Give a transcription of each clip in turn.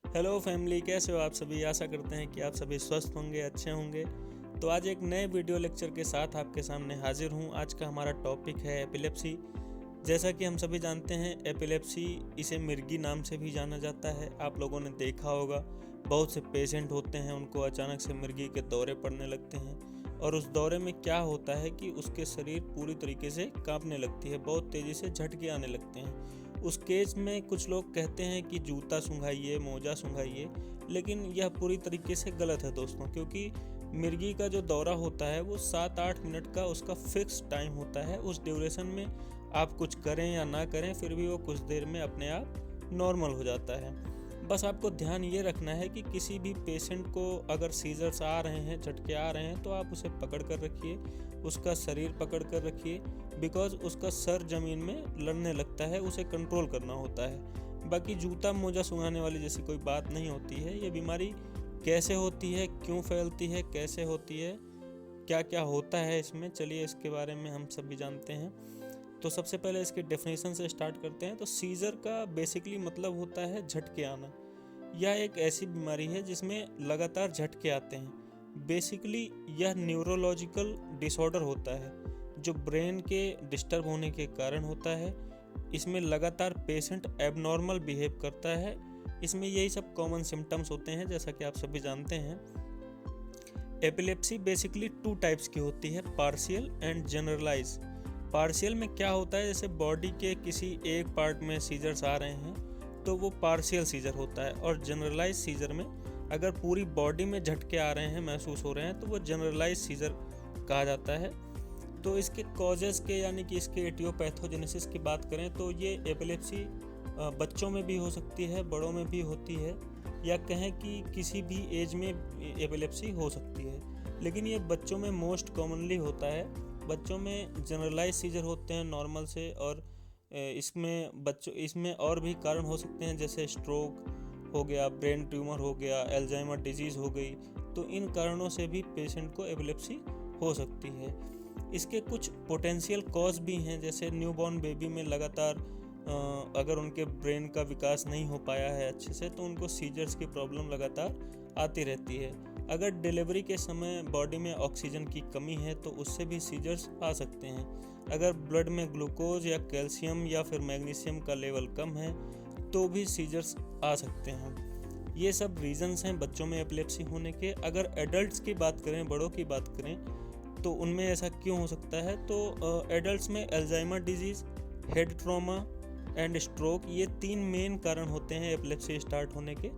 Hello family, कैसे हो आप सभी। आशा करते हैं कि आप सभी स्वस्थ होंगे, अच्छे होंगे। तो आज एक नए वीडियो लेक्चर के साथ आपके सामने हाजिर हूं। आज का हमारा टॉपिक है एपिलेप्सी। जैसा कि हम सभी जानते हैं, एपिलेप्सी इसे मिर्गी नाम से भी जाना जाता है। आप लोगों ने देखा होगा, बहुत से पेशेंट होते हैं, उनको अचानक से मिर्गी के दौरे पड़ने लगते हैं और उस दौरे में क्या होता है कि उसके शरीर पूरी तरीके से कांपने लगती है, बहुत तेज़ी से झटके आने लगते हैं। उस केस में कुछ लोग कहते हैं कि जूता सूंघाइए, मोजा सूंघाइए, लेकिन यह पूरी तरीके से गलत है दोस्तों, क्योंकि मिर्गी का जो दौरा होता है वो 7-8 मिनट का उसका फिक्स टाइम होता है। उस ड्यूरेशन में आप कुछ करें या ना करें, फिर भी वो कुछ देर में अपने आप नॉर्मल हो जाता है। बस आपको ध्यान ये रखना है कि किसी भी पेशेंट को अगर सीजर्स आ रहे हैं, झटके आ रहे हैं, तो आप उसे पकड़ कर रखिए, उसका शरीर पकड़ कर रखिए, बिकॉज उसका सर ज़मीन में लड़ने लगता है, उसे कंट्रोल करना होता है। बाकी जूता मोजा सूंघाने वाली जैसी कोई बात नहीं होती है। ये बीमारी कैसे होती है, क्यों फैलती है, कैसे होती है, क्या क्या होता है इसमें, चलिए इसके बारे में हम सभी जानते हैं। तो सबसे पहले इसकी डेफिनेशन से स्टार्ट करते हैं। तो सीजर का बेसिकली मतलब होता है झटके आना। यह एक ऐसी बीमारी है जिसमें लगातार झटके आते हैं। बेसिकली यह न्यूरोलॉजिकल डिसऑर्डर होता है जो ब्रेन के डिस्टर्ब होने के कारण होता है। इसमें लगातार पेशेंट एबनॉर्मल बिहेव करता है। इसमें यही सब कॉमन सिम्टम्स होते हैं, जैसा कि आप सभी जानते हैं। एपिलेप्सी बेसिकली 2 टाइप्स की होती है, पार्शियल एंड जनरलाइज। पार्शियल में क्या होता है, जैसे बॉडी के किसी एक पार्ट में सीजर्स आ रहे हैं तो वो पार्शियल सीजर होता है, और जनरलाइज सीजर में अगर पूरी बॉडी में झटके आ रहे हैं, महसूस हो रहे हैं, तो वो जनरलाइज सीजर कहा जाता है। तो इसके कॉजेज़ के यानी कि इसके एटियोपैथोजेनेसिस की बात करें तो ये एपिलेप्सी बच्चों में भी हो सकती है, बड़ों में भी होती है, या कहें कि किसी भी एज में एपिलेप्सी हो सकती है। लेकिन ये बच्चों में मोस्ट कॉमनली होता है। बच्चों में जनरलाइज सीजर होते हैं नॉर्मल से, और इसमें और भी कारण हो सकते हैं, जैसे स्ट्रोक हो गया, ब्रेन ट्यूमर हो गया, अल्जाइमर डिजीज़ हो गई। तो इन कारणों से भी पेशेंट को एपिलेप्सी हो सकती है। इसके कुछ पोटेंशियल कॉज भी हैं, जैसे न्यूबॉर्न बेबी में लगातार अगर उनके ब्रेन का विकास नहीं हो पाया है अच्छे से, तो उनको सीजर्स की प्रॉब्लम लगातार आती रहती है। अगर डिलीवरी के समय बॉडी में ऑक्सीजन की कमी है तो उससे भी सीजर्स आ सकते हैं। अगर ब्लड में ग्लूकोज या कैल्शियम या फिर मैग्नीशियम का लेवल कम है तो भी सीजर्स आ सकते हैं। ये सब रीजंस हैं बच्चों में एपिलेप्सी होने के। अगर एडल्ट्स की बात करें, बड़ों की बात करें, तो उनमें ऐसा क्यों हो सकता है, तो एडल्ट्स में Alzheimer disease, head trauma and stroke, ये 3 मेन कारण होते हैं एपिलेप्सी स्टार्ट होने के।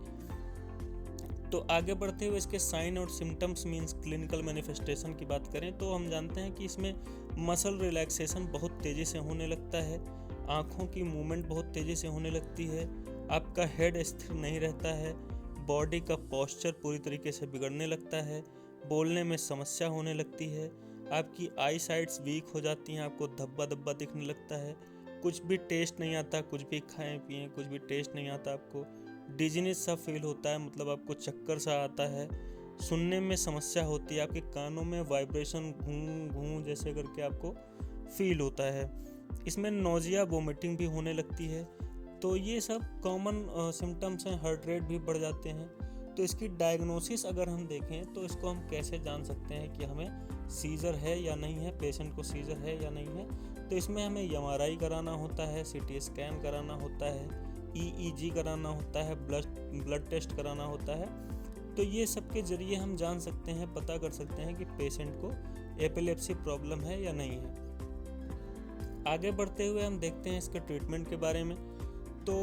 तो आगे बढ़ते हुए इसके साइन और सिम्टम्स मींस क्लिनिकल मैनिफेस्टेशन की बात करें तो हम जानते हैं कि इसमें मसल रिलैक्सेशन बहुत तेज़ी से होने लगता है, आँखों की मूवमेंट बहुत तेज़ी से होने लगती है, आपका हेड स्थिर नहीं रहता है, बॉडी का पोस्चर पूरी तरीके से बिगड़ने लगता है, बोलने में समस्या होने लगती है, आपकी आई साइट्स वीक हो जाती हैं, आपको धब्बा धब्बा दिखने लगता है, कुछ भी टेस्ट नहीं आता, कुछ भी खाएं पिएं कुछ भी टेस्ट नहीं आता आपको, डिजीनेस सा फील होता है, मतलब आपको चक्कर सा आता है, सुनने में समस्या होती है, आपके कानों में वाइब्रेशन घूं घूं जैसे करके आपको फील होता है। इसमें नोजिया, वोमिटिंग भी होने लगती है। तो ये सब कॉमन सिम्टम्स हैं। हार्ट रेट भी बढ़ जाते हैं। तो इसकी डायग्नोसिस अगर हम देखें तो इसको हम कैसे जान सकते हैं कि हमें सीजर है या नहीं है, पेशेंट को सीजर है या नहीं है। तो इसमें हमें एमआरआई कराना होता है, सीटी स्कैन कराना होता है, ईईजी कराना होता है, ब्लड टेस्ट कराना होता है। तो ये सब के जरिए हम जान सकते हैं, पता कर सकते हैं कि पेशेंट को एपिलेप्सी प्रॉब्लम है या नहीं है। आगे बढ़ते हुए हम देखते हैं इसके ट्रीटमेंट के बारे में। तो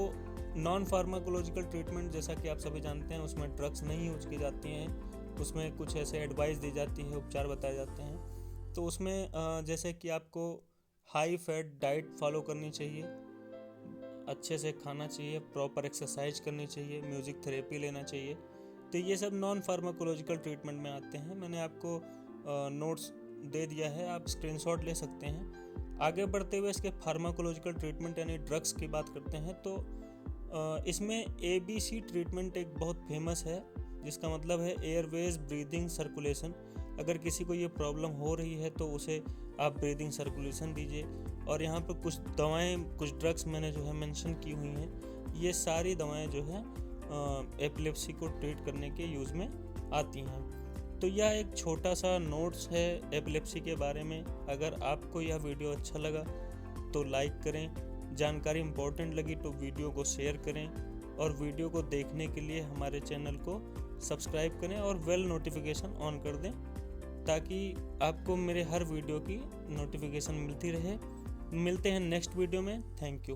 नॉन फार्माकोलॉजिकल ट्रीटमेंट, जैसा कि आप सभी जानते हैं, उसमें ड्रग्स नहीं यूज की जाती हैं, उसमें कुछ ऐसे एडवाइस दी जाती है, उपचार बताए जाते हैं। तो उसमें जैसे कि आपको हाई फैट डाइट फॉलो करनी चाहिए, अच्छे से खाना चाहिए, प्रॉपर एक्सरसाइज करनी चाहिए, म्यूज़िक थेरेपी लेना चाहिए। तो ये सब नॉन फार्माकोलॉजिकल ट्रीटमेंट में आते हैं। मैंने आपको नोट्स दे दिया है, आप स्क्रीनशॉट ले सकते हैं। आगे बढ़ते हुए इसके फार्माकोलॉजिकल ट्रीटमेंट यानी ड्रग्स की बात करते हैं। तो इसमें ABC ट्रीटमेंट एक बहुत फेमस है, जिसका मतलब है एयरवेज ब्रीदिंग सर्कुलेशन। अगर किसी को ये प्रॉब्लम हो रही है तो उसे आप ब्रीदिंग सर्कुलेशन दीजिए। और यहाँ पर कुछ दवाएं, कुछ ड्रग्स मैंने जो है मेंशन की हुई हैं, ये सारी दवाएं जो हैं एपिलेप्सी को ट्रीट करने के यूज़ में आती हैं। तो यह एक छोटा सा नोट्स है एपिलेप्सी के बारे में। अगर आपको यह वीडियो अच्छा लगा तो लाइक करें, जानकारी इम्पोर्टेंट लगी तो वीडियो को शेयर करें, और वीडियो को देखने के लिए हमारे चैनल को सब्सक्राइब करें और बेल नोटिफिकेशन ऑन कर दें, ताकि आपको मेरे हर वीडियो की नोटिफिकेशन मिलती रहे। मिलते हैं नेक्स्ट वीडियो में। Thank you.